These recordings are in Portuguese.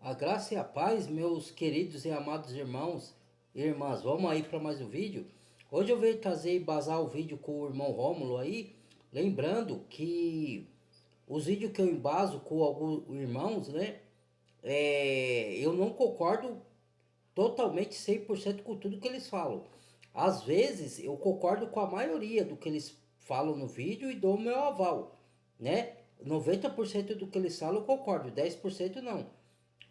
A graça e a paz, meus queridos e amados irmãos e irmãs, vamos aí para mais um vídeo. Hoje eu venho trazer e embasar o vídeo com o irmão Rômulo aí, lembrando que os vídeos que eu embaso com alguns irmãos, né, eu não concordo totalmente 100% com tudo que eles falam. Às vezes eu concordo com a maioria do que eles falam no vídeo e dou o meu aval, né? 90% do que eles falam eu concordo, 10% não.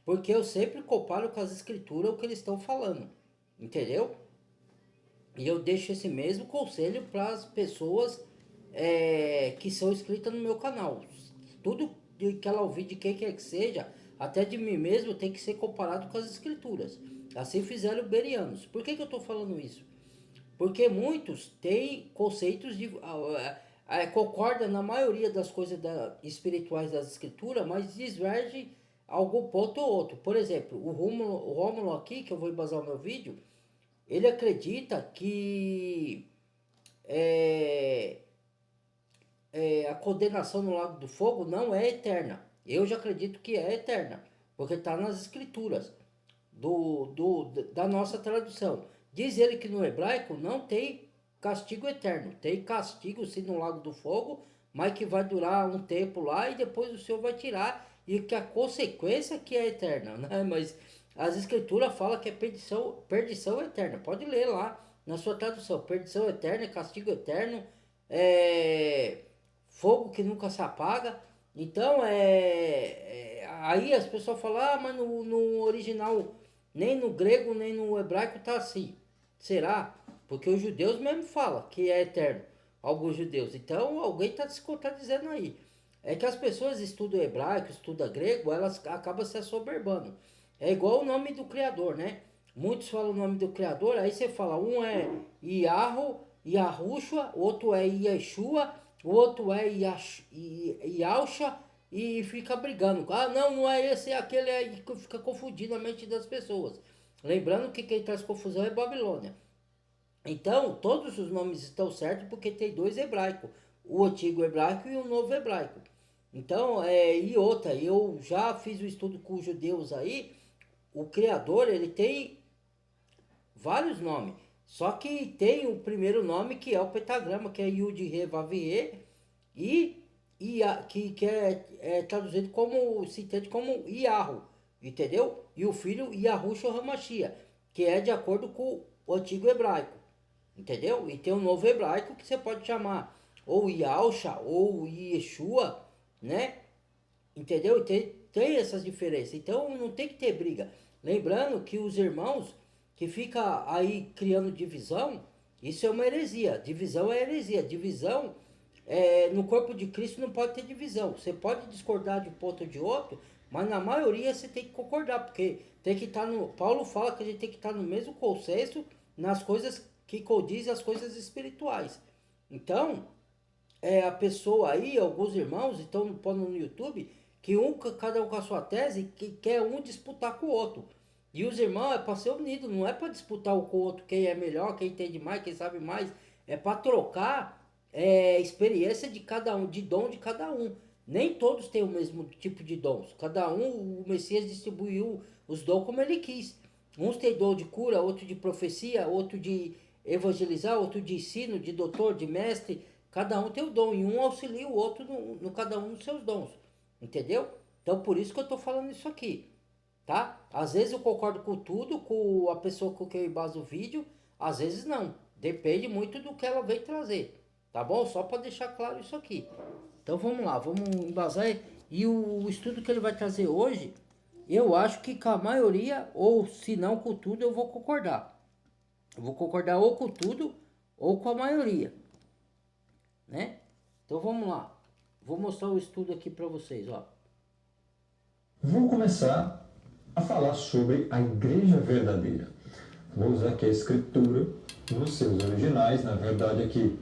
Porque eu sempre comparo com as escrituras o que eles estão falando. Entendeu? E eu deixo esse mesmo conselho para as pessoas que são inscritas no meu canal. Tudo que ela ouvir de quem quer que seja, até de mim mesmo, tem que ser comparado com as escrituras. Assim fizeram os berianos. Por que eu estou falando isso? Porque muitos têm conceitos de. Concorda na maioria das coisas espirituais das escrituras, mas diverge algum ponto ou outro. Por exemplo, o Rômulo aqui, que eu vou embasar o meu vídeo, ele acredita que é, a condenação no lago do fogo não é eterna. Eu já acredito que é eterna, porque está nas escrituras da nossa tradução. Diz ele que no hebraico não tem castigo eterno. Tem castigo sim no lago do fogo, mas que vai durar um tempo lá e depois o Senhor vai tirar. E que a consequência que é eterna, né? Mas as escrituras falam que é perdição eterna. Pode ler lá na sua tradução. Perdição eterna, castigo eterno, fogo que nunca se apaga. Então, aí as pessoas falam, ah, mas no original, nem no grego, nem no hebraico tá assim. Será? Porque os judeus mesmo falam que é eterno. Alguns judeus. Então, alguém está se contradizendo aí. É que as pessoas estudam hebraico, estudam grego, elas acabam se assoberbando. É igual o nome do Criador, né? Muitos falam o nome do Criador, aí você fala, um é Iahu, Yahushua, outro é Yeshua, o outro é Yahusha, e fica brigando. Ah, não, não é esse, é aquele, aí fica confundindo a mente das pessoas. Lembrando que quem traz confusão é Babilônia. Então, todos os nomes estão certos porque tem dois hebraicos, o antigo hebraico e o novo hebraico. Então, e outra, eu já fiz o estudo com os judeus aí, o Criador, ele tem vários nomes. Só que tem o primeiro nome que é o pentagrama, que é Yud Re Vav He, que é traduzido como, se entende como Iahu, entendeu? E o filho Yahushua Hamashia, que é de acordo com o antigo hebraico, entendeu? E tem o novo hebraico que você pode chamar ou Yahusha ou Yeshua, né? Entendeu? E tem essas diferenças. Então não tem que ter briga. Lembrando que os irmãos que fica aí criando divisão, isso é uma heresia. Divisão é heresia. Divisão no corpo de Cristo não pode ter divisão. Você pode discordar de um ponto ou de outro, mas na maioria você tem que concordar, porque tem que estar no. Paulo fala que a gente tem que estar no mesmo consenso nas coisas que condizem as coisas espirituais. Então, a pessoa aí, alguns irmãos estão pondo no YouTube que cada um com a sua tese, que quer um disputar com o outro. E os irmãos é para ser unido, não é para disputar um com o outro quem é melhor, quem entende mais, quem sabe mais. É para trocar experiência de cada um, de dom de cada um. Nem todos têm o mesmo tipo de dons. Cada um, o Messias distribuiu os dons como ele quis. Uns têm dom de cura, outro de profecia, outro de evangelizar, outro de ensino, de doutor, de mestre. Cada um tem o dom e um auxilia o outro no cada um dos seus dons. Entendeu? Então por isso que eu estou falando isso aqui. Tá? Às vezes eu concordo com tudo, com a pessoa com quem eu embaso o vídeo, às vezes não. Depende muito do que ela vem trazer. Tá bom? Só para deixar claro isso aqui. Então vamos lá, vamos embasar. E o estudo que ele vai trazer hoje, eu acho que com a maioria, ou se não com tudo, eu vou concordar. Eu vou concordar ou com tudo, ou com a maioria. Né? Então vamos lá. Vou mostrar o estudo aqui para vocês, ó. Vou começar a falar sobre a igreja verdadeira. Vou usar aqui a escritura nos seus originais, na verdade aqui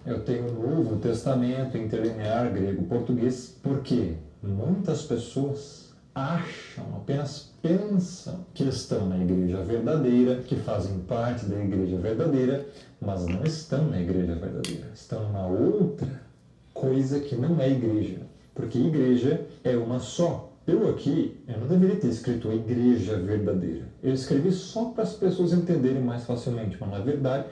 eu tenho o Novo Testamento, interlinear grego-português, porque muitas pessoas acham, apenas pensam que estão na igreja verdadeira, que fazem parte da igreja verdadeira, mas não estão na igreja verdadeira, estão numa outra coisa que não é igreja, porque igreja é uma só. Eu não deveria ter escrito a igreja verdadeira. Eu escrevi só para as pessoas entenderem mais facilmente, mas na verdade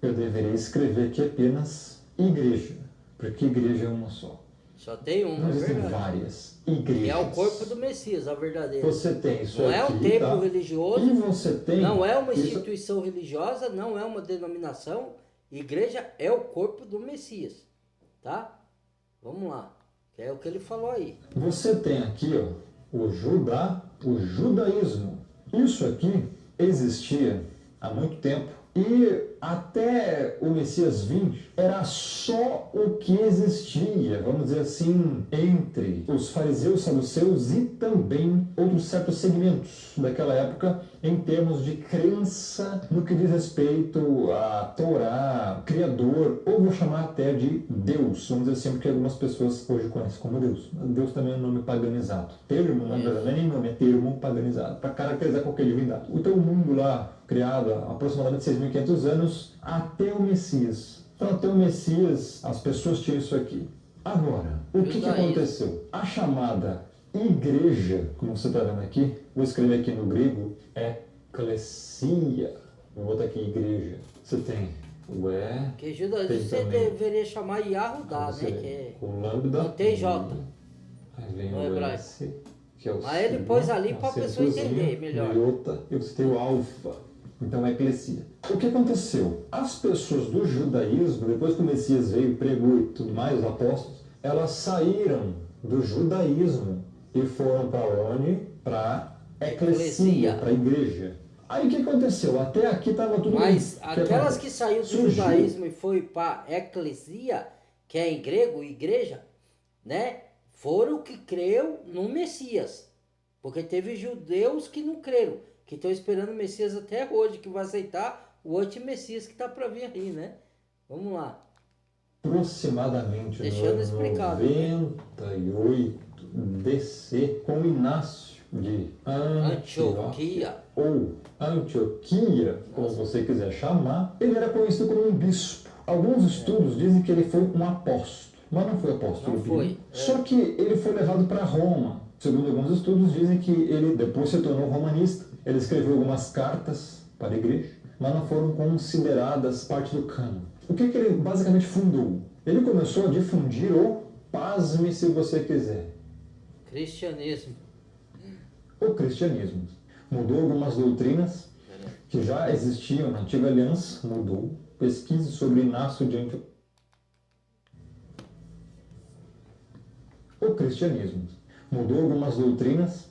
eu deveria escrever aqui apenas igreja, porque igreja é uma só. Só tem uma, Não existem verdade. várias igrejas. E é o corpo do Messias, a verdadeira. Você tem isso não aqui, é um templo religioso, e você tem não é uma isso... instituição religiosa, não é uma denominação. Igreja é o corpo do Messias, tá? Vamos lá, que é o que ele falou aí. Você tem aqui, ó, o judaísmo. Isso aqui existia há muito tempo e até o Messias vir era só o que existia, vamos dizer assim, entre os fariseus, saduceus e também outros certos segmentos daquela época em termos de crença no que diz respeito a Torá, Criador, ou vou chamar até de Deus, vamos dizer assim, porque algumas pessoas hoje conhecem como Deus. Deus também é um nome paganizado. Termo, na verdade, não é nem nome, é termo paganizado, para caracterizar qualquer divindade. Então o mundo lá, criado há aproximadamente 6.500 anos, até o Messias. Então até o Messias, as pessoas tinham isso aqui. Agora, o que aconteceu? A chamada igreja, como você está vendo aqui, vou escrever aqui no grego, eclesia. Vou botar aqui igreja. Você tem o E. Que judaísmo você deveria chamar Yahudá, né? Que é... o lambda. Não tem J. Aí vem no o hebraico. S, que é o Mas ele pôs ali para a pessoa entender melhor. Iota, eu citei o alfa. Então é eclesia. O que aconteceu? As pessoas do judaísmo, depois que o Messias veio, pregou e tudo mais, os apóstolos, elas saíram do judaísmo e foram para onde? Para eclesia, para a igreja. Aí o que aconteceu? Até aqui estava tudo bem. Mas aquelas que saíram do judaísmo e foi para eclesia, que é em grego, igreja, né? Foram que creu no Messias. Porque teve judeus que não creram, que estão esperando o Messias até hoje, que vai aceitar o anti-Messias que está para vir aí, né? Vamos lá. Aproximadamente deixando no explicado, 98 DC, com Inácio de Antioquia, ou Antioquia, como você quiser chamar, ele era conhecido como um bispo. Alguns estudos dizem que ele foi um apóstolo, mas não foi apóstolo. Não foi. Só que ele foi levado para Roma. Segundo alguns estudos, dizem que ele depois se tornou romanista. Ele escreveu algumas cartas para a igreja, mas não foram consideradas parte do cânon. O que ele basicamente fundou? Ele começou a difundir o, pasme se você quiser, cristianismo. O cristianismo. Mudou algumas doutrinas que já existiam na Antiga Aliança, mudou. Pesquise sobre Inácio de Antioquia. O cristianismo. Mudou algumas doutrinas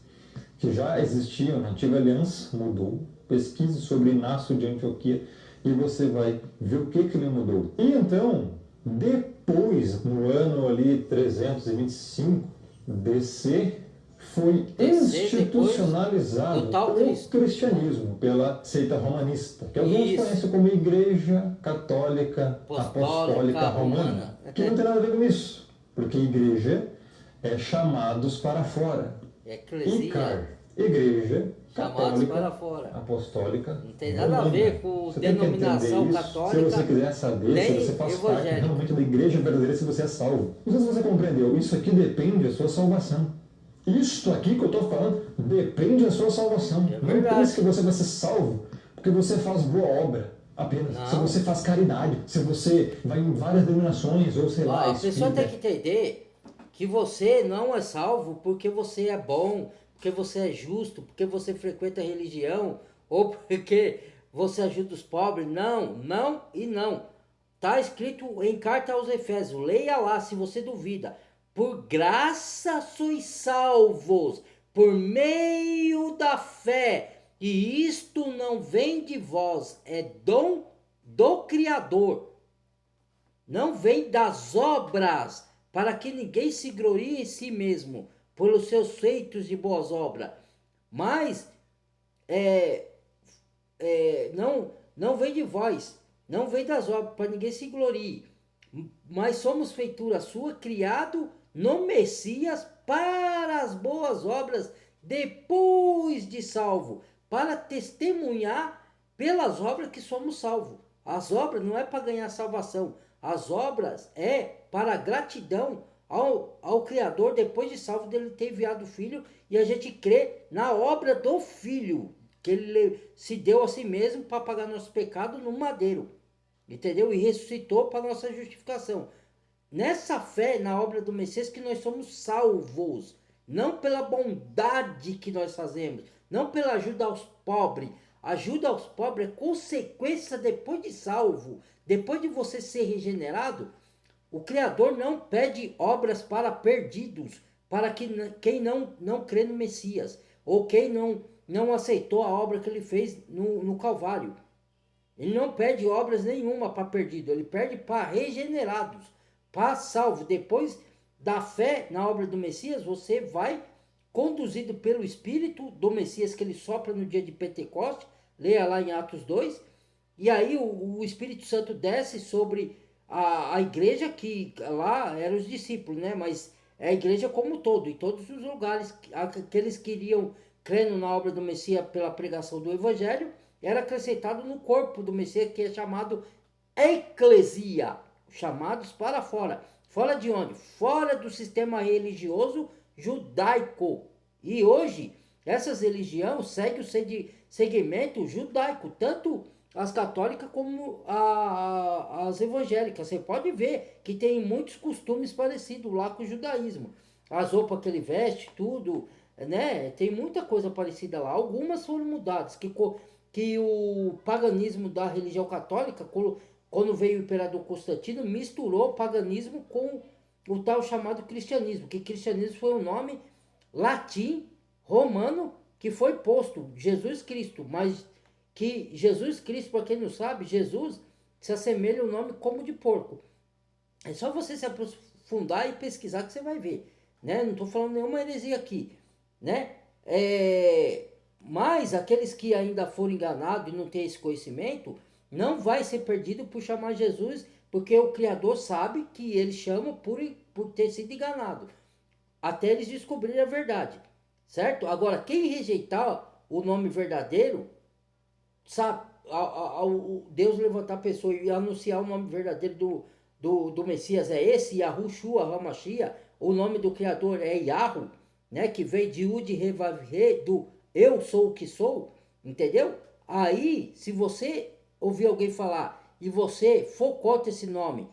que já existiam na Antiga Aliança, mudou. Pesquise sobre Inácio de Antioquia e você vai ver o que ele mudou. E então, depois, no ano ali 325 DC, foi institucionalizado o cristianismo pela seita romanista, que alguns conhecem como Igreja Católica Apostólica Romana, que não tem nada a ver com isso, porque igreja é chamados para fora. Icar, igreja católica, para fora. Apostólica. Não tem nada a ver com denominação católica. Se você quiser saber se você faz parte realmente da igreja verdadeira, se você é salvo. Não sei se você compreendeu, isso aqui depende da sua salvação. Isto aqui que eu estou falando depende da sua salvação. Não pense que você vai ser salvo porque você faz boa obra apenas. Não. Se você faz caridade, se você vai em várias denominações, ou sei lá. A pessoa tem que entender que você não é salvo porque você é bom, porque você é justo, porque você frequenta a religião, ou porque você ajuda os pobres. Não, não e não. Está escrito em carta aos Efésios, leia lá se você duvida. Por graça sois salvos, por meio da fé, e isto não vem de vós, é dom do Criador. Não vem das obras, para que ninguém se glorie em si mesmo, pelos seus feitos de boas obras. Mas, não vem de vós, não vem das obras, para ninguém se glorie. Mas somos feitura sua, criado no Messias para as boas obras, depois de salvo, para testemunhar pelas obras que somos salvos. As obras não é para ganhar salvação, as obras é para gratidão ao Criador depois de salvo dele ter enviado o Filho, e a gente crê na obra do Filho, que ele se deu a si mesmo para pagar nosso pecado no madeiro, entendeu? E ressuscitou para nossa justificação. Nessa fé na obra do Messias que nós somos salvos, não pela bondade que nós fazemos, não pela ajuda aos pobres. Ajuda aos pobres é consequência depois de salvo, depois de você ser regenerado. O Criador não pede obras para perdidos, para quem não crê no Messias, ou quem não aceitou a obra que ele fez no Calvário. Ele não pede obras nenhuma para perdido, ele pede para regenerados, para salvo. Depois da fé na obra do Messias, você vai conduzido pelo Espírito do Messias que ele sopra no dia de Pentecostes, leia lá em Atos 2, e aí o Espírito Santo desce sobre a igreja, que lá eram os discípulos, né? Mas é a igreja como um todo, em todos os lugares, aqueles que iriam crendo na obra do Messias pela pregação do Evangelho, era acrescentado no corpo do Messias, que é chamado eclesia, chamados para fora. Fora de onde? Fora do sistema religioso judaico. E hoje, essas religiões seguem o segmento judaico, tanto as católicas como as evangélicas. Você pode ver que tem muitos costumes parecidos lá com o judaísmo. As roupas que ele veste, tudo, né? Tem muita coisa parecida lá. Algumas foram mudadas, que o paganismo da religião católica, quando veio o imperador Constantino, misturou o paganismo com o tal chamado cristianismo, que cristianismo foi um nome latim, romano, que foi posto, Jesus Cristo, mas que Jesus Cristo, para quem não sabe, Jesus se assemelha ao nome como de porco. É só você se aprofundar e pesquisar que você vai ver, né? Não estou falando nenhuma heresia aqui, né? Mas aqueles que ainda foram enganados e não têm esse conhecimento, não vai ser perdido por chamar Jesus, porque o Criador sabe que eles chamam por ter sido enganado, até eles descobrirem a verdade, certo? Agora, quem rejeitar o nome verdadeiro, sabe, ao Deus levantar a pessoa e anunciar o nome verdadeiro do Messias é esse, Yahushua HaMashiach, o nome do Criador é Yahu, né, que vem de Ud Revavhe, do eu sou o que sou, entendeu? Aí, se você ouvir alguém falar e você for contra esse nome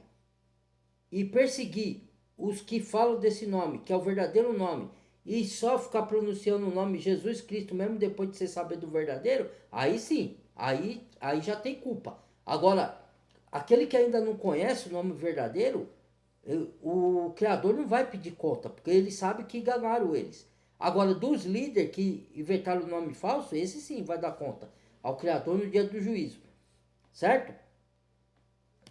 e perseguir os que falam desse nome, que é o verdadeiro nome, e só ficar pronunciando o nome Jesus Cristo, mesmo depois de você saber do verdadeiro, aí sim, aí já tem culpa. Agora, aquele que ainda não conhece o nome verdadeiro, o Criador não vai pedir conta, porque ele sabe que enganaram eles. Agora, dos líderes que inventaram o nome falso, esse sim vai dar conta ao Criador no dia do juízo. Certo?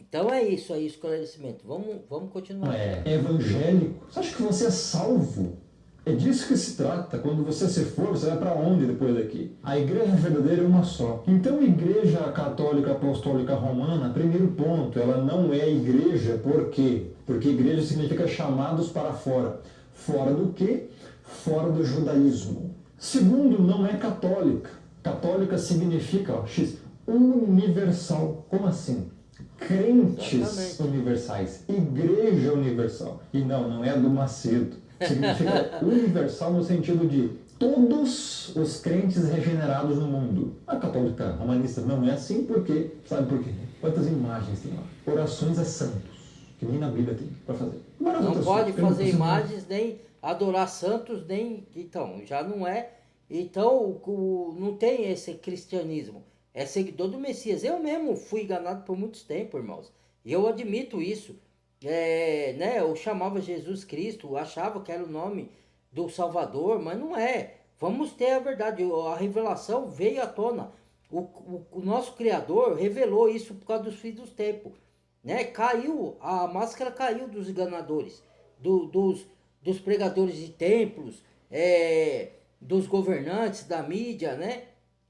Então é isso aí, esclarecimento. Vamos continuar. É evangélico. Você acha que você é salvo? É disso que se trata. Quando você se for, você vai para onde depois daqui? A igreja verdadeira é uma só. Então, a igreja católica apostólica romana, primeiro ponto, ela não é igreja. Por quê? Porque igreja significa chamados para fora. Fora do quê? Fora do judaísmo. Segundo, não é católica. Católica significa, ó, X, universal. Como assim? Crentes Exatamente. universais, igreja universal. E não é do Macedo. Significa universal no sentido de todos os crentes regenerados no mundo. A católica romanista não é assim porque, sabe por quê? Quantas imagens tem lá? Orações a santos, que nem na Bíblia tem para fazer. Não pode fazer imagens, nem adorar santos, nem... Então, já não é... Então, não tem esse cristianismo. É seguidor do Messias. Eu mesmo fui enganado por muito tempo, irmãos. E eu admito isso. Né? Eu chamava Jesus Cristo, achava que era o nome do Salvador, mas não é. Vamos ter a verdade. A revelação veio à tona. O nosso Criador revelou isso por causa dos filhos dos tempos. Né? Caiu, a máscara caiu dos enganadores, dos pregadores de templos, dos governantes, da mídia, né?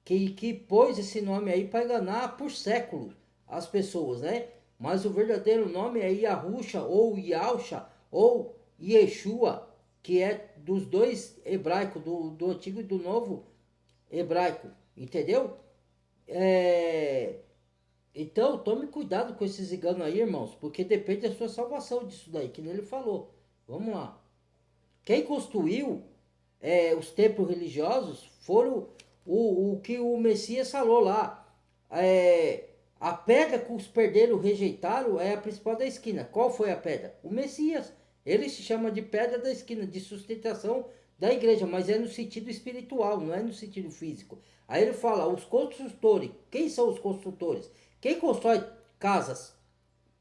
Que pôs esse nome aí para enganar por séculos as pessoas, né? Mas o verdadeiro nome é Yahusha, ou Yahusha, ou Yeshua, que é dos dois hebraicos, do antigo e do novo hebraico, entendeu? Então, tome cuidado com esses enganos aí, irmãos, porque depende da sua salvação disso daí, que ele falou. Vamos lá. Quem construiu os templos religiosos foram o que o Messias falou lá. A pedra que os perdeiros rejeitaram é a principal da esquina. Qual foi a pedra? O Messias. Ele se chama de pedra da esquina, de sustentação da igreja, mas é no sentido espiritual, não é no sentido físico. Aí ele fala, os construtores. Quem são os construtores? Quem constrói casas,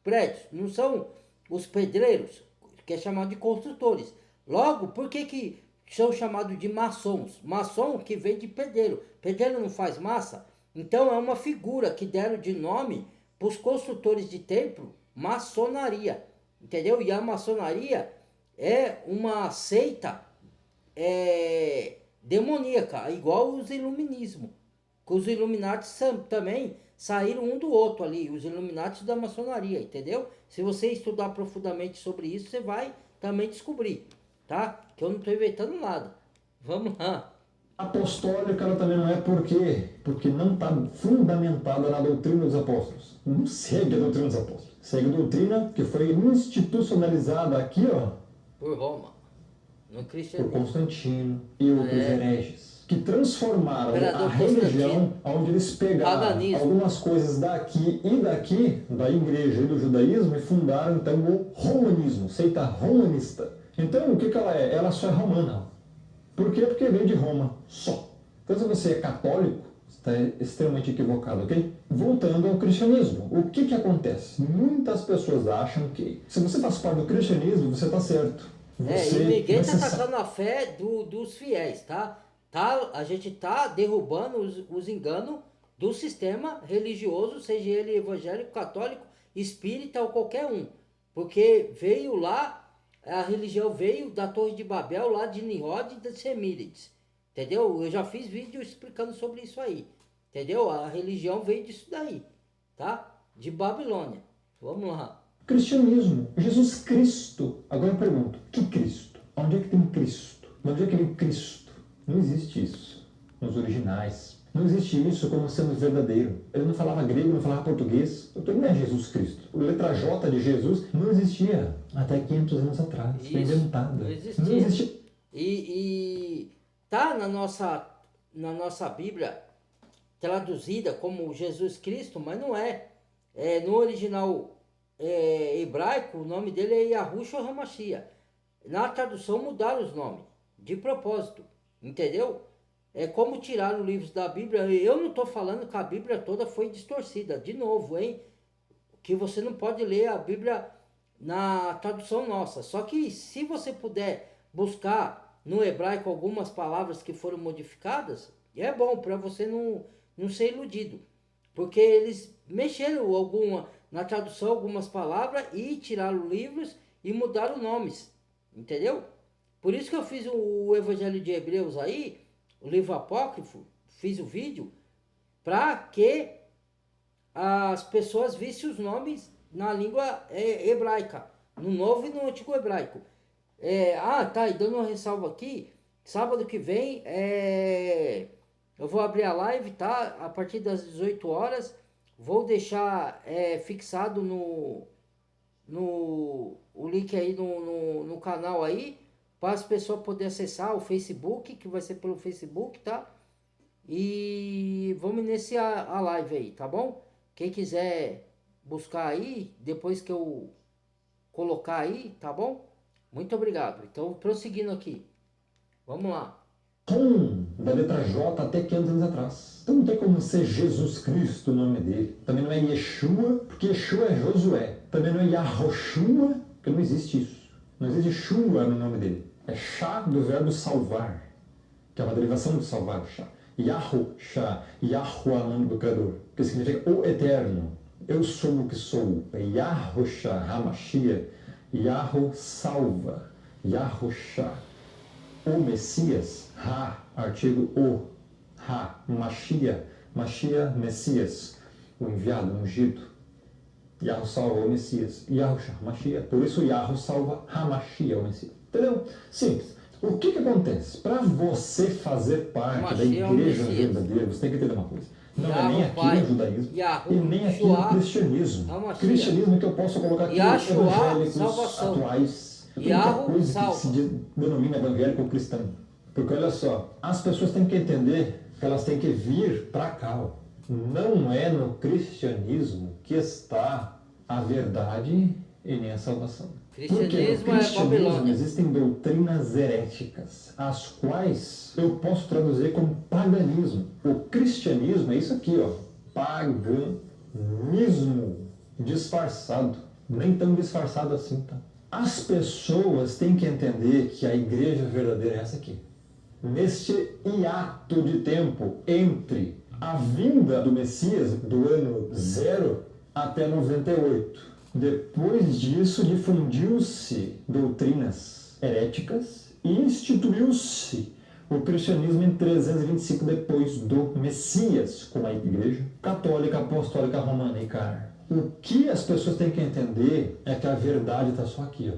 prédios? Não são os pedreiros, que é chamado de construtores. Logo, por que são chamados de maçons? Maçom que vem de pedreiro. Pedreiro não faz massa? Então é uma figura que deram de nome para os construtores de templo, maçonaria. Entendeu? E a maçonaria é uma seita demoníaca, igual os iluminismo. Que os Illuminati também saíram um do outro ali, os Illuminati da maçonaria, entendeu? Se você estudar profundamente sobre isso, você vai também descobrir, tá? Que eu não estou inventando nada. Vamos lá. Apostólica ela também não é por quê? Porque não está fundamentada na doutrina dos apóstolos. Não segue a doutrina dos apóstolos. Segue a doutrina que foi institucionalizada aqui, ó, por Roma, no por cristianismo. Constantino e outros hereges, que transformaram a religião, onde eles pegaram paganismo, algumas coisas daqui e daqui, da igreja e do judaísmo, e fundaram então o romanismo, seita romanista. Então o que ela é? Ela só é romana. Por quê? Porque veio de Roma, só. Então se você é católico, está extremamente equivocado, ok? Voltando ao cristianismo, o que acontece? Muitas pessoas acham que se você faz parte do cristianismo, você está certo. E ninguém está atacando a fé dos fiéis, tá? A gente tá derrubando os enganos do sistema religioso, seja ele evangélico, católico, espírita ou qualquer um. Porque veio lá, a religião veio da Torre de Babel, lá de Nimrod e das Semírides. Entendeu? Eu já fiz vídeo explicando sobre isso aí. Entendeu? A religião veio disso daí, tá? De Babilônia. Vamos lá. Cristianismo, Jesus Cristo. Agora eu pergunto, que Cristo? Onde é que tem Cristo? Onde é que vem Cristo? Não existe isso nos originais. Não existe isso como sendo verdadeiro. Ele não falava grego, não falava português. Então não é Jesus Cristo. A letra J de Jesus não existia até 500 anos atrás. Isso, foi inventada. Não existia. Não existia. E tá na nossa Bíblia traduzida como Jesus Cristo, mas não é. No original hebraico, o nome dele é Yahushua HaMashiach. Na tradução mudaram os nomes, de propósito, entendeu? É como tiraram livros da Bíblia. Eu não estou falando que a Bíblia toda foi distorcida, de novo, hein? Que você não pode ler a Bíblia na tradução nossa. Só que se você puder buscar no hebraico algumas palavras que foram modificadas, é bom para você não ser iludido. Porque eles mexeram na tradução algumas palavras e tiraram livros e mudaram nomes, entendeu? Por isso que eu fiz o Evangelho de Hebreus aí, o livro apócrifo, fiz o vídeo, para que as pessoas vissem os nomes na língua hebraica, no Novo e no Antigo Hebraico. E dando uma ressalva aqui, sábado que vem, eu vou abrir a live, tá? A partir das 18 horas, vou deixar fixado o link aí no canal aí, para as pessoas poderem acessar o Facebook, que vai ser pelo Facebook, tá? E vamos iniciar a live aí, tá bom? Quem quiser buscar aí, depois que eu colocar aí, tá bom? Muito obrigado. Então, prosseguindo aqui. Vamos lá. Da letra J até 500 anos atrás. Então não tem como ser Jesus Cristo o nome dele. Também não é Yeshua, porque Yeshua é Josué. Também não é Yahoshua, porque não existe isso. Não existe Shua no nome dele. É Shá do verbo salvar, que é uma derivação de salvar, Shá. Yahushá, Yahuá, nome do Criador, que significa o Eterno. Eu sou o que sou. É Yahushá, Hamashiach. Yahu salva. Yahushá. O Messias, artigo o, Mashiach, Messias, o enviado, o ungido. Yahu salva o Messias, Yahushua, Mashiach, por isso Yahu salva Hamashiach, o Messias. Entendeu? Simples. O que acontece? Para você fazer parte da igreja verdadeira, você tem que entender uma coisa. Não é nem aqui no judaísmo e nem aqui no cristianismo. Cristianismo que eu posso colocar aqui, evangélicos atuais, Tem muita Yarro coisa que se salva. denomina evangélico cristão. Porque olha só, as pessoas têm que entender que elas têm que vir para cá. Ó. Não é no cristianismo que está a verdade e nem a salvação. Porque no Cristianismo é cristianismo Babilônia. existem doutrinas heréticas, as quais eu posso traduzir como paganismo. O cristianismo é isso aqui, ó, paganismo disfarçado. Nem tão disfarçado assim, tá? As pessoas têm que entender que a igreja verdadeira é essa aqui. Neste hiato de tempo entre a vinda do Messias, do ano 0 até 98. Depois disso, difundiu-se doutrinas heréticas e instituiu-se o cristianismo em 325 depois do Messias, com a igreja católica, apostólica, romana e carne. O que as pessoas têm que entender é que a verdade está só aqui, ó.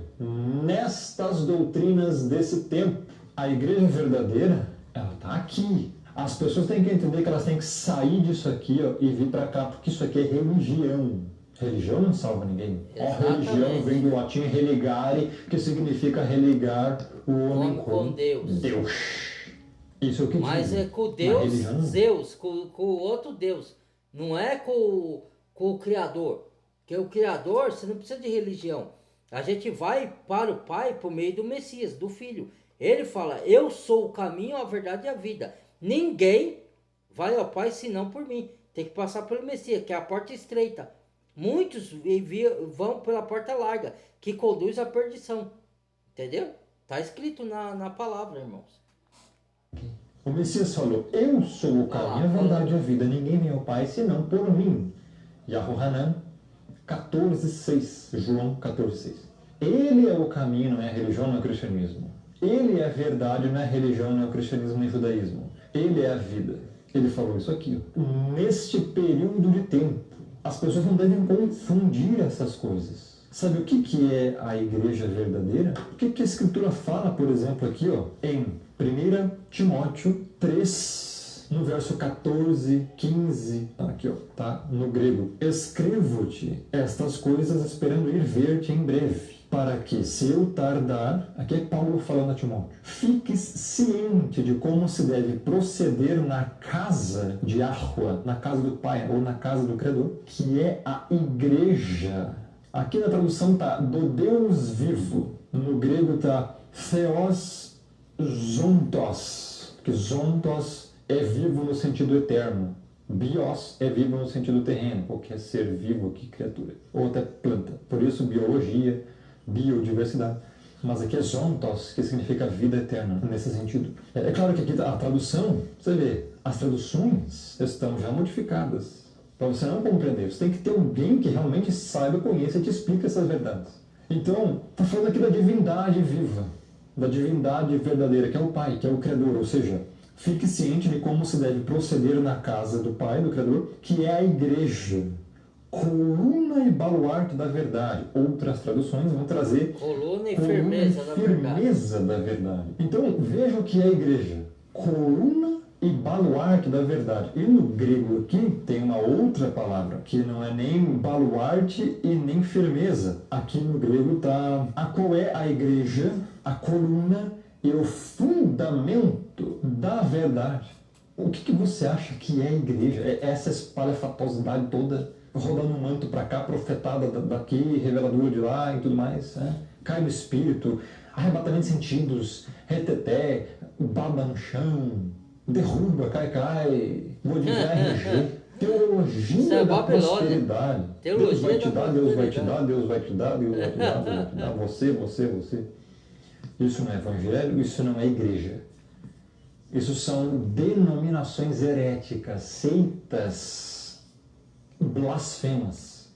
Nestas doutrinas desse tempo. A igreja verdadeira, ela está aqui. As pessoas têm que entender que elas têm que sair disso aqui, ó, e vir para cá, porque isso aqui é religião. Religião não salva ninguém. A religião vem do latim religare, que significa religar o homem com Deus. Isso é o que Mas diz. é com Deus, Zeus, com o outro Deus. Não é com o Criador. Porque o Criador, você não precisa de religião. A gente vai para o Pai por meio do Messias, do Filho. Ele fala, eu sou o caminho, a verdade e a vida. Ninguém vai ao Pai senão por mim. Tem que passar pelo Messias, que é a porta estreita. Muitos vão pela porta larga, que conduz à perdição. Entendeu? Está escrito na palavra, irmãos. O Messias falou, eu sou o caminho, a verdade e a vida. Ninguém vem ao Pai senão por mim. Yahohanan 14:6. João 14:6. Ele é o caminho, não é a religião, não é o cristianismo. Ele é a verdade, não é a religião, não é o cristianismo, nem o judaísmo. Ele é a vida. Ele falou isso aqui. Neste período de tempo, as pessoas não devem confundir essas coisas. Sabe o que é a igreja verdadeira? O que a Escritura fala, por exemplo, aqui, ó, em 1 Timóteo 3, no verso 14, 15, aqui, ó, tá? No grego. Escrevo-te estas coisas esperando ir ver-te em breve, para que, se eu tardar, aqui é Paulo falando a Timóteo, fiques ciente de como se deve proceder na casa de Yahweh, na casa do Pai, ou na casa do Criador, que é a igreja. Aqui na tradução tá do Deus vivo. No grego tá Theos Zontos, que Zontos é vivo no sentido eterno. Bios é vivo no sentido terreno, qualquer ser vivo aqui, criatura, ou até planta. Por isso, biologia, biodiversidade. Mas aqui é zontos, que significa vida eterna, nesse sentido. É claro que aqui a tradução, você vê, as traduções estão já modificadas. Para você não compreender, você tem que ter alguém que realmente saiba, conheça e te explique essas verdades. Então, está falando aqui da divindade viva, da divindade verdadeira, que é o Pai, que é o Criador, ou seja, fique ciente de como se deve proceder na casa do Pai, do Criador, que é a igreja. Coluna e baluarte da verdade. Outras traduções vão trazer coluna e firmeza da verdade. Então, veja o que é a igreja. Coluna e baluarte da verdade. E no grego aqui tem uma outra palavra, que não é nem baluarte e nem firmeza. Aqui no grego está a qual é a igreja, a coluna e o fundamento da verdade. O que você acha que é a igreja? É essa espalhafatosidade toda, rolando um manto para cá, profetada daqui, reveladora de lá e tudo mais, né? Cai no espírito, arrebatamento de sentidos, reteté, baba no chão, derruba, cai, modificar RG, teologia da prosperidade. Deus vai te dar, Deus vai te dar, Deus vai te dar, Deus vai te dar, Deus vai te dar, você. Isso não é evangelho, isso não é igreja. Isso são denominações heréticas, seitas blasfemas,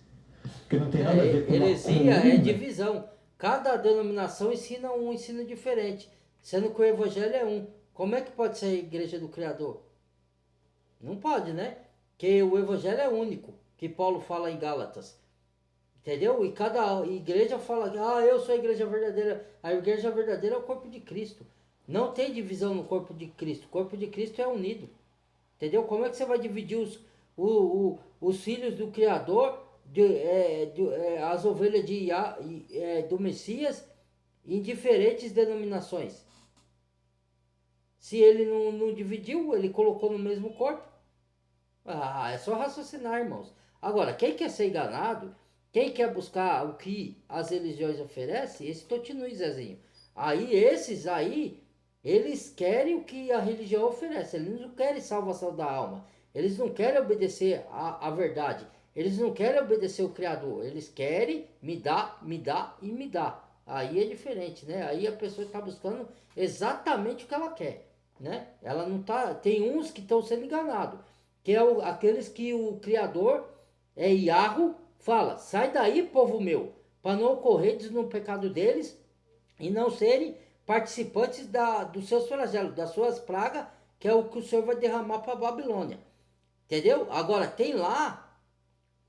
que não tem nada a ver com heresia é divisão. Cada denominação ensina um ensino diferente, sendo que o evangelho é um. Como é que pode ser a igreja do Criador? Não pode, né? Porque o evangelho é único, que Paulo fala em Gálatas. Entendeu? E cada igreja fala, eu sou a igreja verdadeira. A igreja verdadeira é o corpo de Cristo. Não tem divisão no corpo de Cristo. O corpo de Cristo é unido. Entendeu? Como é que você vai dividir os filhos do Criador, as ovelhas do Messias, em diferentes denominações. Se ele não dividiu, ele colocou no mesmo corpo. É só raciocinar, irmãos. Agora, quem quer ser enganado, quem quer buscar o que as religiões oferecem, esse continue, Zezinho. Aí, esses aí, eles querem o que a religião oferece. Eles não querem salvação da alma. Eles não querem obedecer a verdade. Eles não querem obedecer o Criador. Eles querem me dar, me dar e me dar. Aí é diferente, né? Aí a pessoa está buscando exatamente o que ela quer, né? Ela não tá. Tem uns que estão sendo enganados, que é aqueles que o Criador é Yahweh, fala: sai daí, povo meu, para não ocorreres no pecado deles e não serem participantes dos seus flagelos, das suas pragas, que é o que o Senhor vai derramar para a Babilônia. Entendeu? Agora, tem lá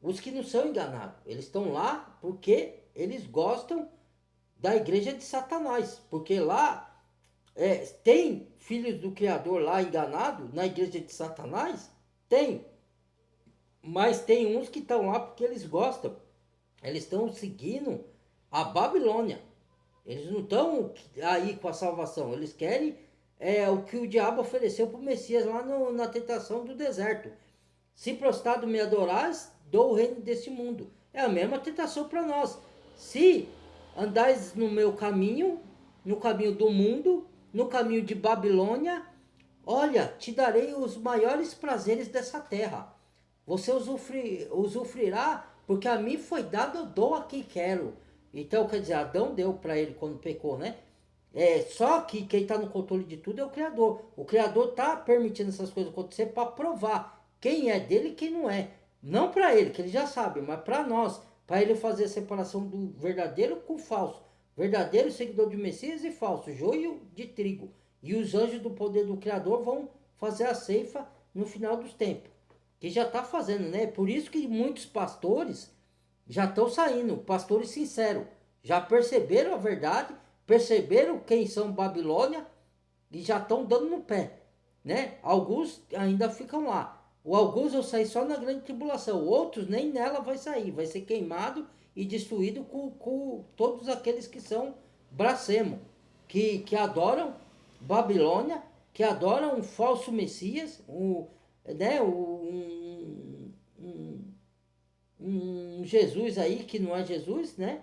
os que não são enganados. Eles estão lá porque eles gostam da igreja de Satanás. Porque lá tem filhos do Criador lá enganado na igreja de Satanás? Tem. Mas tem uns que estão lá porque eles gostam. Eles estão seguindo a Babilônia. Eles não estão aí com a salvação. Eles querem o que o diabo ofereceu para o Messias lá na tentação do deserto. Se prostrado me adorais, dou o reino desse mundo. É a mesma tentação para nós. Se andais no meu caminho, no caminho do mundo, no caminho de Babilônia, olha, te darei os maiores prazeres dessa terra. Você usufruirá, porque a mim foi dado, eu dou a quem quero. Então, quer dizer, Adão deu para ele quando pecou, né? Só que quem está no controle de tudo é o Criador. O Criador está permitindo essas coisas acontecer para provar quem é dele e quem não é. Não para ele, que ele já sabe, mas para nós. Para ele fazer a separação do verdadeiro com o falso. Verdadeiro seguidor de Messias e falso, joio de trigo. E os anjos do poder do Criador vão fazer a ceifa no final dos tempos. Que já está fazendo, né? Por isso que muitos pastores já estão saindo, pastores sinceros. Já perceberam a verdade, perceberam quem são Babilônia e já estão dando no pé, né? Alguns ainda ficam lá. Alguns vão sair só na grande tribulação, outros nem nela vai sair, vai ser queimado e destruído com todos aqueles que são blasfemos, que adoram Babilônia, que adoram um falso Messias, um Jesus aí que não é Jesus, né?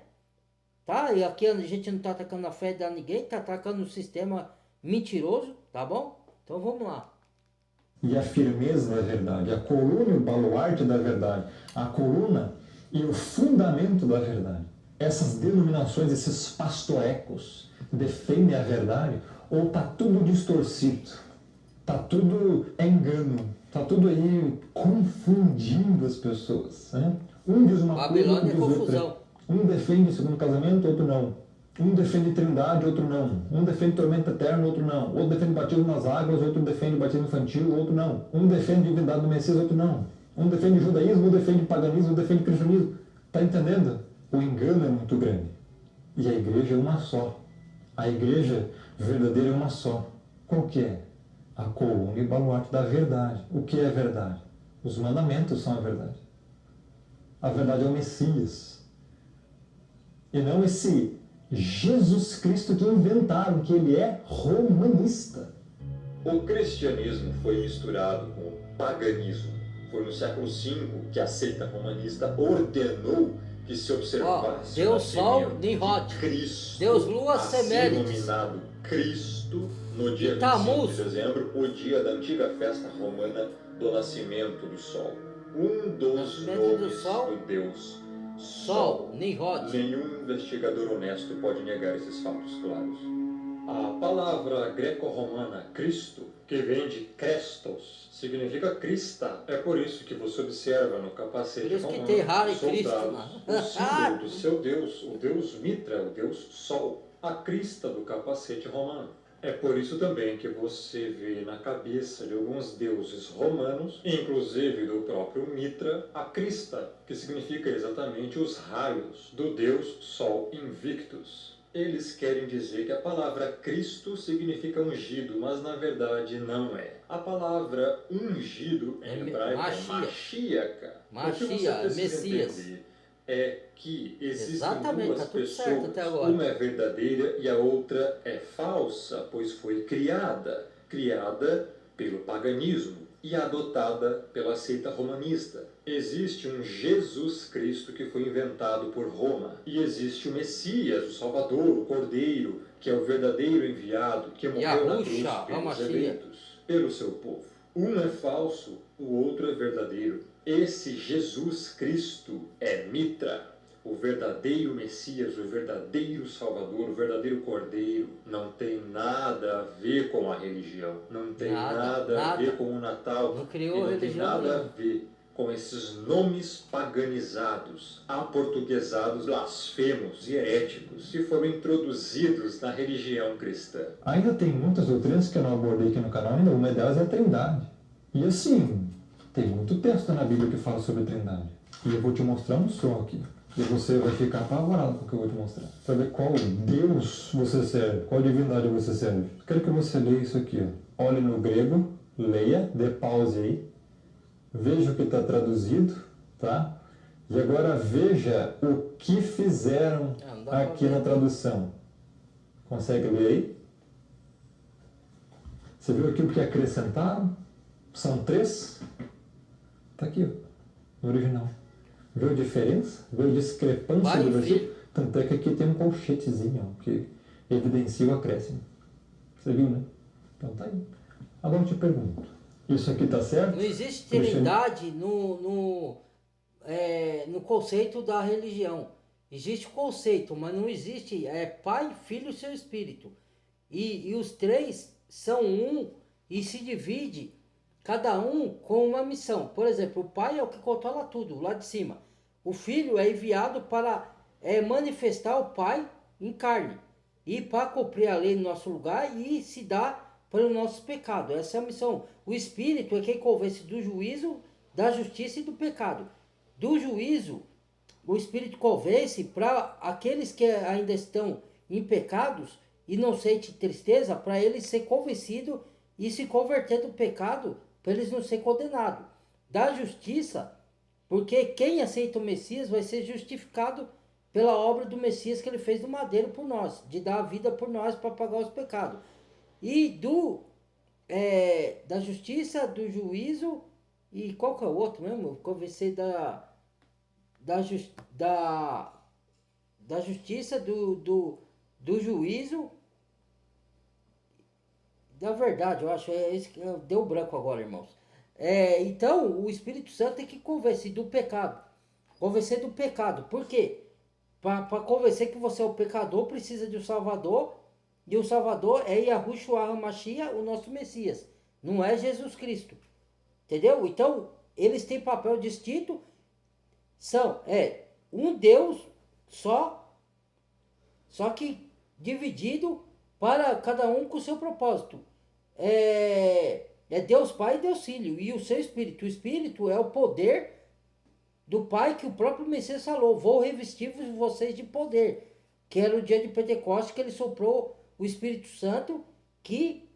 Tá? E aqui a gente não está atacando a fé de ninguém, está atacando o sistema mentiroso, tá bom? Então vamos lá. E a firmeza da verdade, a coluna e o baluarte da verdade, a coluna e o fundamento da verdade. Essas denominações, esses pastorecos, defendem a verdade ou está tudo distorcido? Está tudo engano, está tudo aí confundindo as pessoas, né? Um diz uma Babilônia coisa, é confusão. Um defende o segundo casamento, outro não. Um defende trindade, outro não. Um defende tormento eterno, outro não. Outro defende batismo nas águas, outro defende batismo infantil, outro não. Um defende divindade do Messias, outro não. Um defende judaísmo, um defende paganismo, um defende cristianismo. Está entendendo? O engano é muito grande. E a igreja é uma só. A igreja verdadeira é uma só. Qual que é? A coluna e baluarte da verdade. O que é a verdade? Os mandamentos são a verdade. A verdade é o Messias. E não esse Jesus Cristo que inventaram, que ele é romanista. O cristianismo foi misturado com o paganismo. Foi no século V que a seita romanista ordenou que se observasse Deus Sol, de Cristo, Deus Lua, Semérides, denominado Cristo, no dia 25 de dezembro, o dia da antiga festa romana do nascimento do Sol. Um dos nomes do Deus Sol. Nenhum investigador honesto pode negar esses fatos claros. A palavra greco-romana Cristo, que vem de Christos, significa Crista. É por isso que você observa no capacete romano soldados, o símbolo do seu Deus, o Deus Mitra, o Deus Sol, a crista do capacete romano. É por isso também que você vê na cabeça de alguns deuses romanos, inclusive do próprio Mitra, a crista, que significa exatamente os raios do deus Sol Invictus. Eles querem dizer que a palavra Cristo significa ungido, mas na verdade não é. A palavra ungido em hebraico é Mashiach. Mashiach, Messias. é que existem Exatamente, duas tá tudo certo pessoas, até agora. uma é verdadeira e a outra é falsa, pois foi criada pelo paganismo e adotada pela seita romanista. Existe um Jesus Cristo que foi inventado por Roma, e existe o Messias, o Salvador, o Cordeiro, que é o verdadeiro enviado, que morreu na cruz Yahusha, pelos Hamashia. eleitos, pelo seu povo. Um é falso, o outro é verdadeiro. Esse Jesus Cristo é Mitra, o verdadeiro Messias, o verdadeiro Salvador, o verdadeiro Cordeiro. Não tem nada a ver com a religião, não tem nada a ver com o Natal, Não e criou não tem religião nada a nenhuma. ver com esses nomes paganizados, aportuguesados, blasfemos e heréticos que foram introduzidos na religião cristã. Ainda tem muitas doutrinas que eu não abordei aqui no canal, ainda uma delas é a Trindade. E assim, tem muito texto na Bíblia que fala sobre a Trindade. E eu vou te mostrar um som aqui. E você vai ficar apavorado com o que eu vou te mostrar. Para ver qual Deus você serve, qual divindade você serve. Quero que você leia isso aqui, ó. Olhe no grego, leia, dê pause aí. Veja o que está traduzido, tá? E agora veja o que fizeram aqui na tradução. Consegue ler aí? Você viu aqui o que acrescentaram? São 3? Tá aqui, ó, no original. Viu a diferença? Viu a discrepância do versículo? Tanto é que aqui tem um colchetezinho, ó, que evidencia o acréscimo. Você viu, né? Então tá aí. Agora eu te pergunto. Isso aqui tá certo? Não existe trindade no conceito da religião. Existe o conceito, mas não existe Pai, Filho e seu Espírito. E os três são um e se divide, cada um com uma missão. Por exemplo, o Pai é o que controla tudo, lá de cima. O Filho é enviado para manifestar o Pai em carne. E para cumprir a lei no nosso lugar e se dar pelo nosso pecado. Essa é a missão. O Espírito é quem convence do juízo, da justiça e do pecado. Do juízo, o Espírito convence para aqueles que ainda estão em pecados e não sentem tristeza, para eles ser convencidos e se converter do pecado, para eles não ser condenados. Da justiça, porque quem aceita o Messias vai ser justificado pela obra do Messias que ele fez no madeiro por nós, de dar a vida por nós para pagar os pecados. E da justiça, do juízo, e qual que é o outro mesmo? Eu conversei da justiça, do juízo, da verdade, eu acho. Deu branco agora, irmãos. Então, o Espírito Santo tem que convencer do pecado. Convencer do pecado. Por quê? Para convencer que você é o pecador, precisa de um Salvador. E o Salvador é Yahushua HaMashiach, o nosso Messias. Não é Jesus Cristo. Entendeu? Então, eles têm papel distinto. São um Deus só que dividido para cada um com o seu propósito. É Deus Pai e Deus Filho. E o seu Espírito. O Espírito é o poder do Pai que o próprio Messias falou. Vou revestir vocês de poder. Que era o dia de Pentecostes que ele soprou o Espírito Santo, que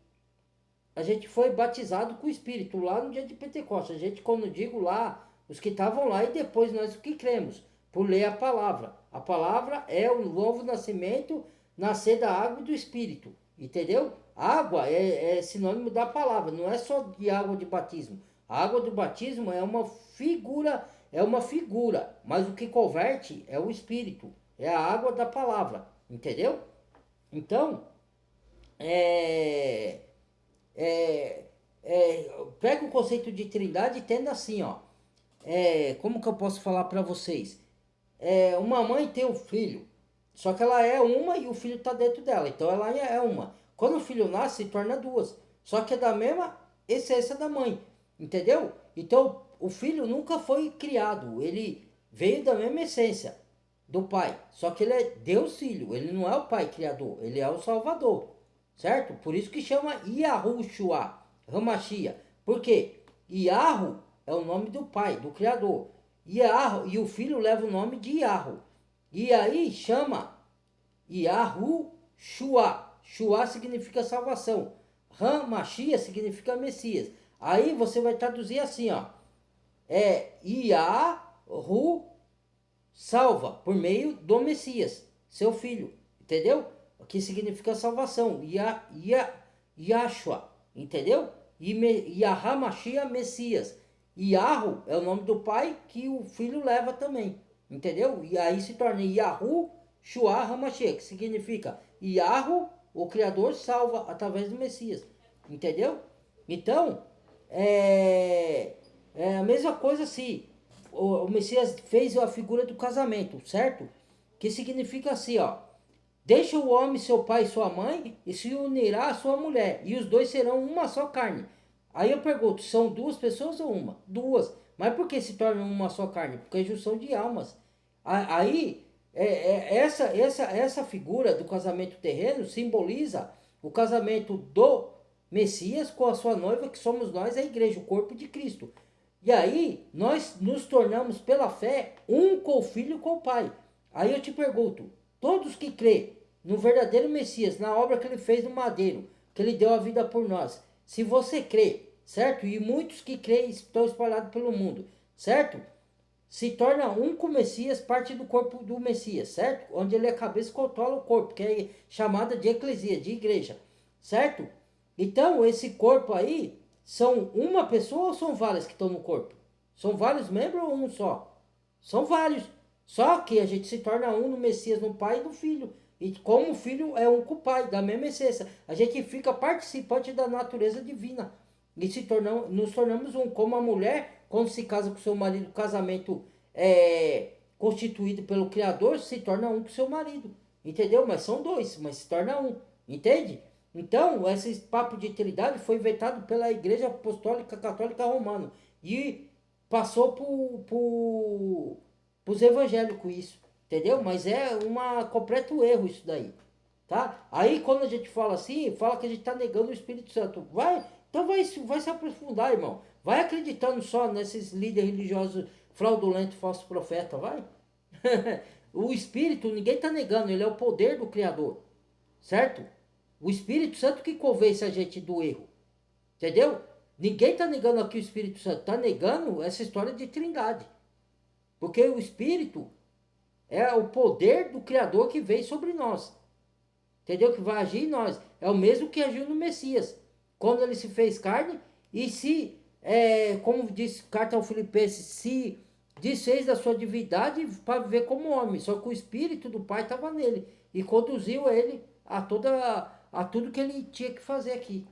a gente foi batizado com o Espírito lá no dia de Pentecostes. A gente, quando digo lá, os que estavam lá e depois nós que cremos, por ler a palavra. A palavra é o novo nascimento, nascer da água e do Espírito. Entendeu? Água é sinônimo da palavra, não é só de água de batismo. A água do batismo é uma figura, mas o que converte é o Espírito, é a água da palavra, entendeu? Então, pega o conceito de trindade e tenda assim, ó. Como que eu posso falar para vocês? Uma mãe tem um filho, só que ela é uma e o filho está dentro dela, então ela é uma. Quando o filho nasce, se torna duas, só que é da mesma essência da mãe, entendeu? Então, o filho nunca foi criado, ele veio da mesma essência do pai, só que ele é Deus Filho, ele não é o pai criador, ele é o Salvador, certo? Por isso que chama Yahushua HaMashiach, por quê? Yahu é o nome do pai, do criador, Yahu, e o filho leva o nome de Yahu, e aí chama Yahushua. Shua significa salvação, HaMashiach significa Messias. Aí você vai traduzir assim, ó, Yahu salva por meio do Messias, seu filho, entendeu? Que significa salvação, Yahshua, entendeu? Yahamashia, Messias. Yahu é o nome do pai que o filho leva também, entendeu? E aí se torna Yahu Shua Hamashia, que significa Yahu, o Criador, salva através do Messias, entendeu? Então, é a mesma coisa se o Messias fez a figura do casamento, certo? Que significa assim, ó. Deixa o homem, seu pai e sua mãe, e se unirá à sua mulher, e os dois serão uma só carne. Aí eu pergunto, são duas pessoas ou uma? Duas. Mas por que se tornam uma só carne? Porque é junção de almas. Aí, essa figura do casamento terreno simboliza o casamento do Messias com a sua noiva, que somos nós, a igreja, o corpo de Cristo. E aí, nós nos tornamos, pela fé, um com o Filho e com o Pai. Aí eu te pergunto, todos que crê no verdadeiro Messias, na obra que ele fez no madeiro, que ele deu a vida por nós, se você crê, certo? E muitos que creem estão espalhados pelo mundo, certo? Se torna um com o Messias, parte do corpo do Messias, certo? Onde ele é a cabeça e controla o corpo, que é chamada de eclesia, de igreja, certo? Então, esse corpo aí, são uma pessoa ou são várias que estão no corpo? São vários membros ou um só? São vários. Só que a gente se torna um no Messias, no Pai e no Filho. E como o Filho é um com o Pai, da mesma essência, a gente fica participante da natureza divina. E nos tornamos um. Como a mulher, quando se casa com seu marido, o casamento é constituído pelo Criador, se torna um com seu marido. Entendeu? Mas são dois, mas se torna um. Entende? Então, esse papo de trindade foi inventado pela Igreja Apostólica Católica Romana. E passou para os evangélicos isso, entendeu? Mas é um completo erro isso daí, tá? Aí quando a gente fala assim, fala que a gente está negando o Espírito Santo. Então vai se aprofundar, irmão. Vai acreditando só nesses líderes religiosos fraudulentos, falsos profetas, vai. O Espírito, ninguém está negando, ele é o poder do Criador, certo? O Espírito Santo que convence a gente do erro, entendeu? Ninguém está negando aqui o Espírito Santo, está negando essa história de trindade. Porque o Espírito é o poder do Criador que veio sobre nós. Entendeu? Que vai agir em nós. É o mesmo que agiu no Messias. Quando ele se fez carne e como diz carta ao Filipenses, se desfez da sua divindade para viver como homem. Só que o Espírito do Pai estava nele e conduziu ele a tudo que ele tinha que fazer aqui.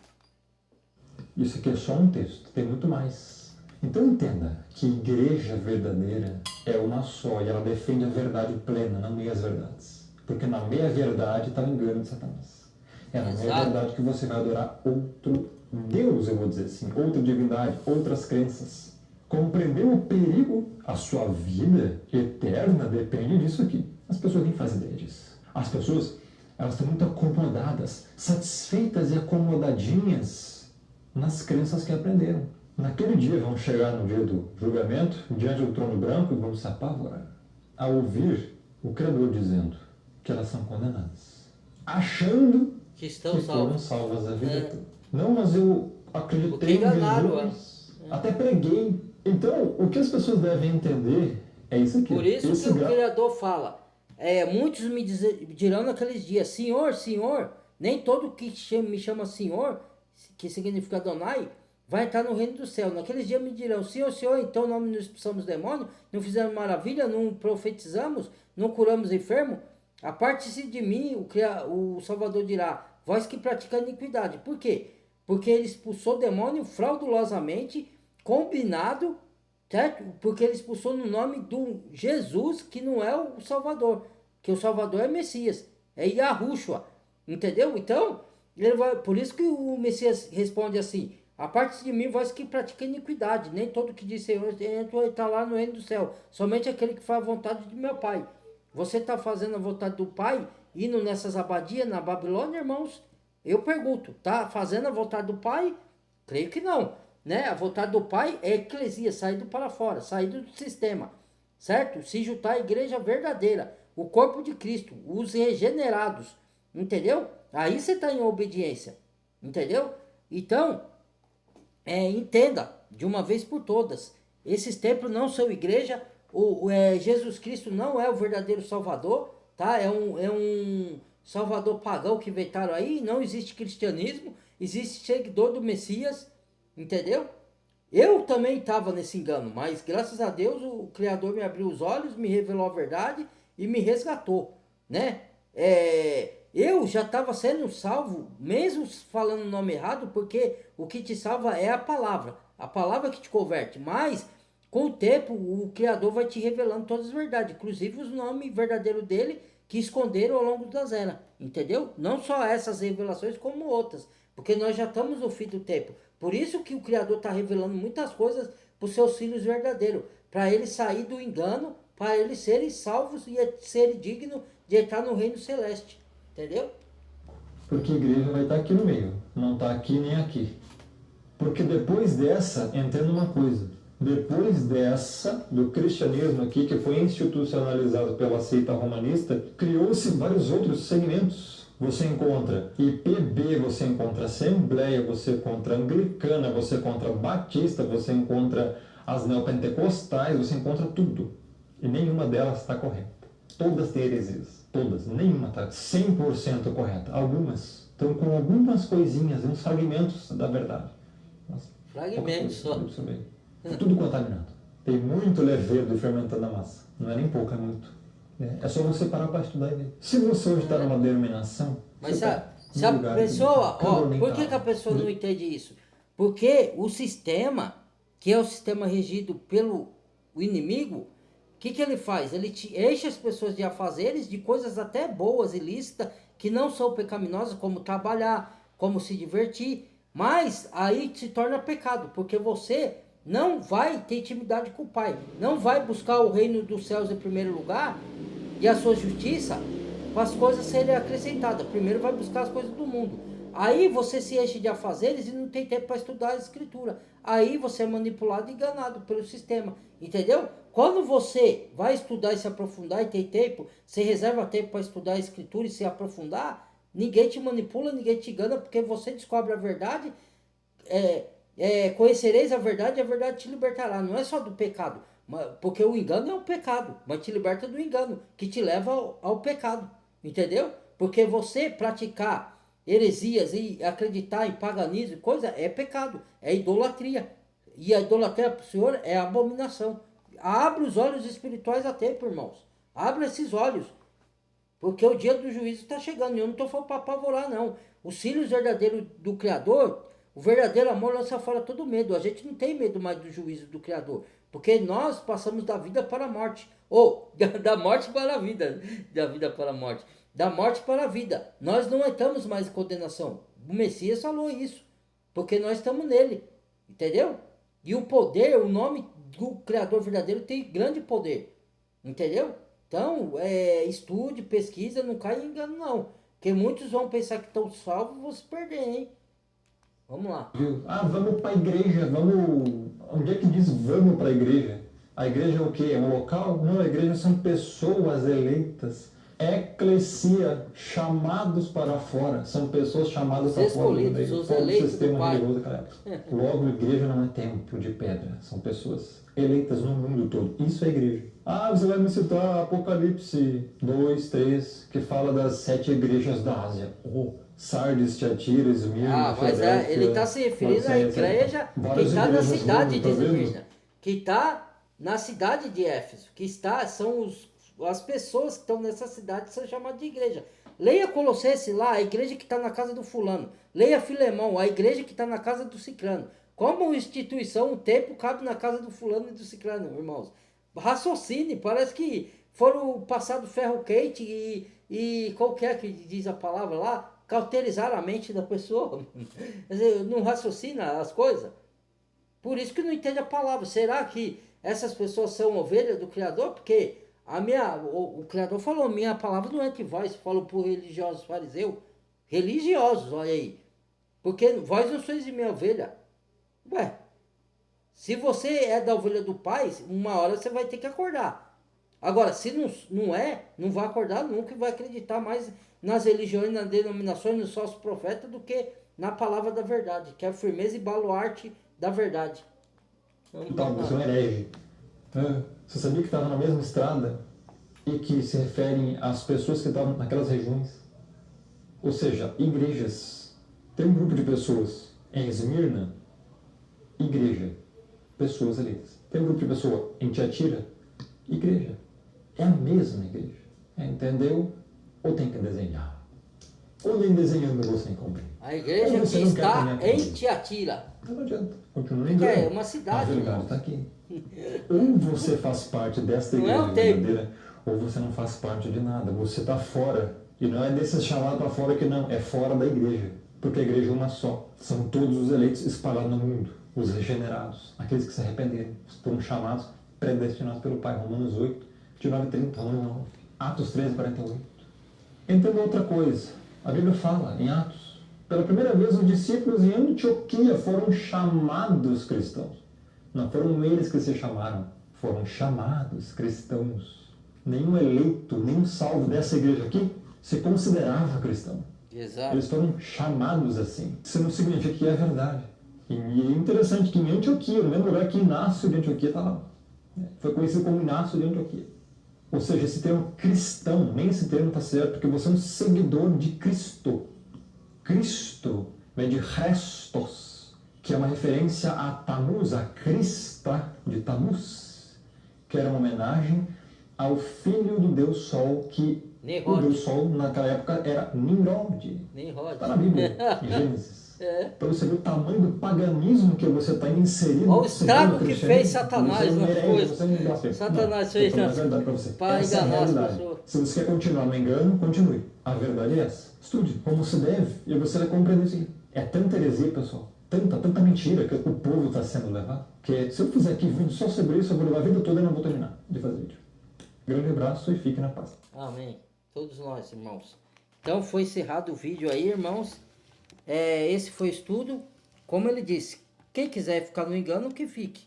Isso aqui é só um texto, tem muito mais. Então entenda que igreja verdadeira é uma só e ela defende a verdade plena, não meias verdades. Porque na meia verdade está o engano de Satanás. É na meia verdade que você vai adorar outro Deus, eu vou dizer assim, outra divindade, outras crenças. Compreendeu o perigo? A sua vida eterna depende disso aqui. As pessoas nem fazem ideia disso. As pessoas, elas estão muito acomodadas, satisfeitas e acomodadinhas nas crenças que aprenderam. Naquele dia vão chegar no dia do julgamento, diante do trono branco, e vão se apavorar ao ouvir o Criador dizendo que elas são condenadas, achando que foram salvas a vida toda. Não, mas eu acreditei em Jesus, até preguei. Então, o que as pessoas devem entender é isso aqui. Por isso que o Criador fala, muitos me dirão naqueles dias, Senhor, Senhor, nem todo que me chama Senhor, que significa Adonai, vai entrar no reino do céu. Naqueles dias me dirão, Senhor, Senhor, em teu nome não expulsamos demônio, não fizemos maravilha, não profetizamos, não curamos enfermo? Aparte-se de mim, o Salvador dirá, vós que pratica iniquidade. Por quê? Porque ele expulsou demônio fraudulosamente, combinado, certo? Porque ele expulsou no nome do Jesus, que não é o Salvador, que o Salvador é Messias, é Yahushua, entendeu? Então, por isso que o Messias responde assim, a parte de mim, vós que pratica iniquidade, nem todo que diz Senhor está lá no reino do céu, somente aquele que faz a vontade de meu Pai. Você está fazendo a vontade do Pai, indo nessas abadias na Babilônia, irmãos? Eu pergunto, tá fazendo a vontade do Pai? Creio que não, né? A vontade do Pai é eclesia, saído para fora, saído do sistema, certo? Se juntar à igreja verdadeira, o corpo de Cristo, os regenerados, entendeu? Aí você está em obediência, entendeu? Então, entenda, de uma vez por todas, esses templos não são igreja, Jesus Cristo não é o verdadeiro Salvador, tá? É um Salvador pagão que inventaram aí. Não existe cristianismo, existe seguidor do Messias, entendeu? Eu também estava nesse engano, mas graças a Deus o Criador me abriu os olhos, me revelou a verdade e me resgatou, né? Eu já estava sendo salvo, mesmo falando o nome errado, porque o que te salva é a palavra que te converte. Mas com o tempo o Criador vai te revelando todas as verdades, inclusive os nomes verdadeiros dele que esconderam ao longo das eras, entendeu? Não só essas revelações como outras, porque nós já estamos no fim do tempo. Por isso que o Criador está revelando muitas coisas para os seus filhos verdadeiros, para eles sair do engano, para eles serem salvos e serem dignos de entrar no reino celeste, entendeu? Porque a igreja vai estar aqui no meio, não está aqui nem aqui. Porque depois dessa, entendo uma coisa, depois dessa, do cristianismo aqui, que foi institucionalizado pela seita romanista, criou-se vários outros segmentos. Você encontra IPB, você encontra Assembleia, você encontra Anglicana, você encontra Batista, você encontra as neopentecostais, você encontra tudo. E nenhuma delas está correta. Todas têm heresias. Todas. Nenhuma está 100% correta. Algumas estão com algumas coisinhas, uns fragmentos da verdade. Mas, fragmentos só. Tudo contaminado. Tem muito levedo fermentando a massa. Não é nem pouco, é muito. É só você parar para estudar e ver. Se você hoje está numa denominação... Mas se a pessoa... por que a pessoa não entende isso? Porque o sistema, que é o sistema regido pelo inimigo, o que ele faz? Ele enche as pessoas de afazeres, de coisas até boas e lícitas, que não são pecaminosas, como trabalhar, como se divertir, mas aí se torna pecado, porque você não vai ter intimidade com o Pai, não vai buscar o reino dos céus em primeiro lugar e a sua justiça, para as coisas serem acrescentadas. Primeiro vai buscar as coisas do mundo. Aí você se enche de afazeres e não tem tempo para estudar a escritura. Aí você é manipulado e enganado pelo sistema, entendeu? Quando você vai estudar e se aprofundar e tem tempo, você reserva tempo para estudar a escritura e se aprofundar, ninguém te manipula, ninguém te engana, porque você descobre a verdade, conhecereis a verdade e a verdade te libertará. Não é só do pecado, porque o engano é um pecado, mas te liberta do engano, que te leva ao pecado, entendeu? Porque você praticar heresias e acreditar em paganismo, coisa, é pecado, é idolatria. E a idolatria para o Senhor é abominação. Abre os olhos espirituais a tempo, irmãos. Abre esses olhos. Porque o dia do juízo está chegando. E eu não estou falando para apavorar, não. Os filhos verdadeiros do Criador, o verdadeiro amor lança fora todo medo. A gente não tem medo mais do juízo do Criador. Porque nós passamos da vida para a morte. Ou da morte para a vida. Da vida para a morte. Da morte para a vida. Nós não estamos mais em condenação. O Messias falou isso. Porque nós estamos nele. Entendeu? E o poder, o nome do Criador verdadeiro tem grande poder. Entendeu? Então, estude, pesquisa, não caia em engano não. Porque muitos vão pensar que estão salvos e vão se perder, hein? Vamos lá. Vamos para a igreja, vamos... Onde é que diz vamos para a igreja? A igreja é o quê? É um local? Não, a igreja são pessoas eleitas. Eclesia, chamados para fora. São pessoas chamadas para fora do meio. Os eleitos do Pai. Logo, a igreja não é templo de pedra. São pessoas eleitas no mundo todo. Isso é igreja. Você vai me citar Apocalipse 2, 3, que fala das 7 igrejas da Ásia. Sardes, Tiatira, Esmirna, mas ele está se referindo à igreja que está na cidade de Esmirna. Que está na cidade de Éfeso. São as pessoas que estão nessa cidade são chamadas de igreja. Leia Colossenses lá, a igreja que está na casa do fulano. Leia Filemão, a igreja que está na casa do ciclano. Como instituição, o tempo cabe na casa do fulano e do ciclano, irmãos. Raciocine, parece que foram passado ferro quente e qual que é que diz a palavra lá? Cauterizar a mente da pessoa. Quer dizer, não raciocina as coisas. Por isso que não entende a palavra. Será que essas pessoas são ovelhas do Criador? Porque o Criador falou, minha palavra não é entre vós, falou para os religiosos fariseus. Religiosos, olha aí. Porque vós não sois de minha ovelha. Ué, se você é da ovelha do Pai, uma hora você vai ter que acordar. Agora, se não vai acordar nunca e vai acreditar mais nas religiões, nas denominações, nos falsos profetas do que na palavra da verdade, que é a firmeza e baluarte da verdade. Você é um herege. Você sabia que estava na mesma estrada e que se referem às pessoas que estavam naquelas regiões? Ou seja, igrejas. Tem um grupo de pessoas em Esmirna, igreja, pessoas eleitas. Tem um grupo de pessoas em Tiatira, igreja. É a mesma igreja. Entendeu? Ou tem que desenhar? Ou nem desenhando você encontra. A igreja que está em Tiatira. Não adianta. Continua Porque lembrando. é uma cidade. A verdade está aqui. Ou você faz parte desta Não é igreja o tempo. verdadeira, ou você não faz parte de nada. Você está fora. E não é desses chamados para fora que não. É fora da igreja. Porque a igreja é uma só. São todos os eleitos espalhados no mundo. Os regenerados. Aqueles que se arrependeram. Foram chamados, predestinados pelo Pai. Romanos 8, de 9 a 30. Romanos 9. Atos 13, 48. Entenda outra coisa. A Bíblia fala em Atos. Pela primeira vez, os discípulos em Antioquia foram chamados cristãos. Não foram eles que se chamaram, foram chamados cristãos. Nenhum eleito, nenhum salvo dessa igreja aqui se considerava cristão. Exato. Eles foram chamados assim. Isso não significa que é verdade. E é interessante que em Antioquia, no mesmo lugar que Inácio de Antioquia está lá. Foi conhecido como Inácio de Antioquia. Ou seja, esse termo cristão, nem esse termo está certo, porque você é um seguidor de Cristo. Cristo vem de Christos, que é uma referência a Tammuz, a Crista de Tammuz, que era uma homenagem ao filho do Deus Sol, que o Deus Sol naquela época era Nimrod. Está na Bíblia, em Gênesis. Para você ver o tamanho do paganismo que você está inserido. Olha o estrago que fez Satanás na coisa. Satanás fez para enganar as pessoas. Se você quer continuar no engano, continue. A verdade é essa. Estude como se deve e você vai compreender isso. É tanta heresia, pessoal. Tanta mentira que o povo está sendo levado. Que se eu fizer aqui vídeo só sobre isso, eu vou levar a vida toda e não vou terminar de fazer vídeo. Grande abraço e fique na paz. Amém. Todos nós, irmãos. Então foi encerrado o vídeo aí, irmãos. Esse foi o estudo. Como ele disse, quem quiser ficar no engano, que fique.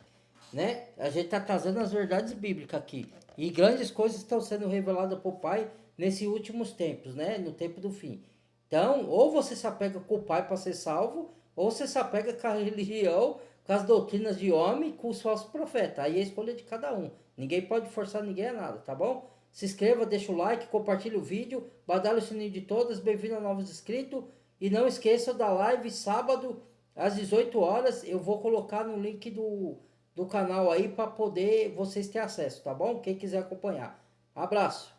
Né? A gente está trazendo as verdades bíblicas aqui. E grandes coisas estão sendo reveladas por Pai nesses últimos tempos, né? No tempo do fim. Então, ou você se apega com o Pai para ser salvo, ou você se apega com a religião, com as doutrinas de homem, com os falsos profetas. Aí é a escolha de cada um. Ninguém pode forçar ninguém a nada, tá bom? Se inscreva, deixa o like, compartilha o vídeo, badala o sininho de todas, bem-vindo a novos inscritos. E não esqueça da live sábado às 18 horas. Eu vou colocar no link do canal aí para poder vocês terem acesso, tá bom? Quem quiser acompanhar. Abraço.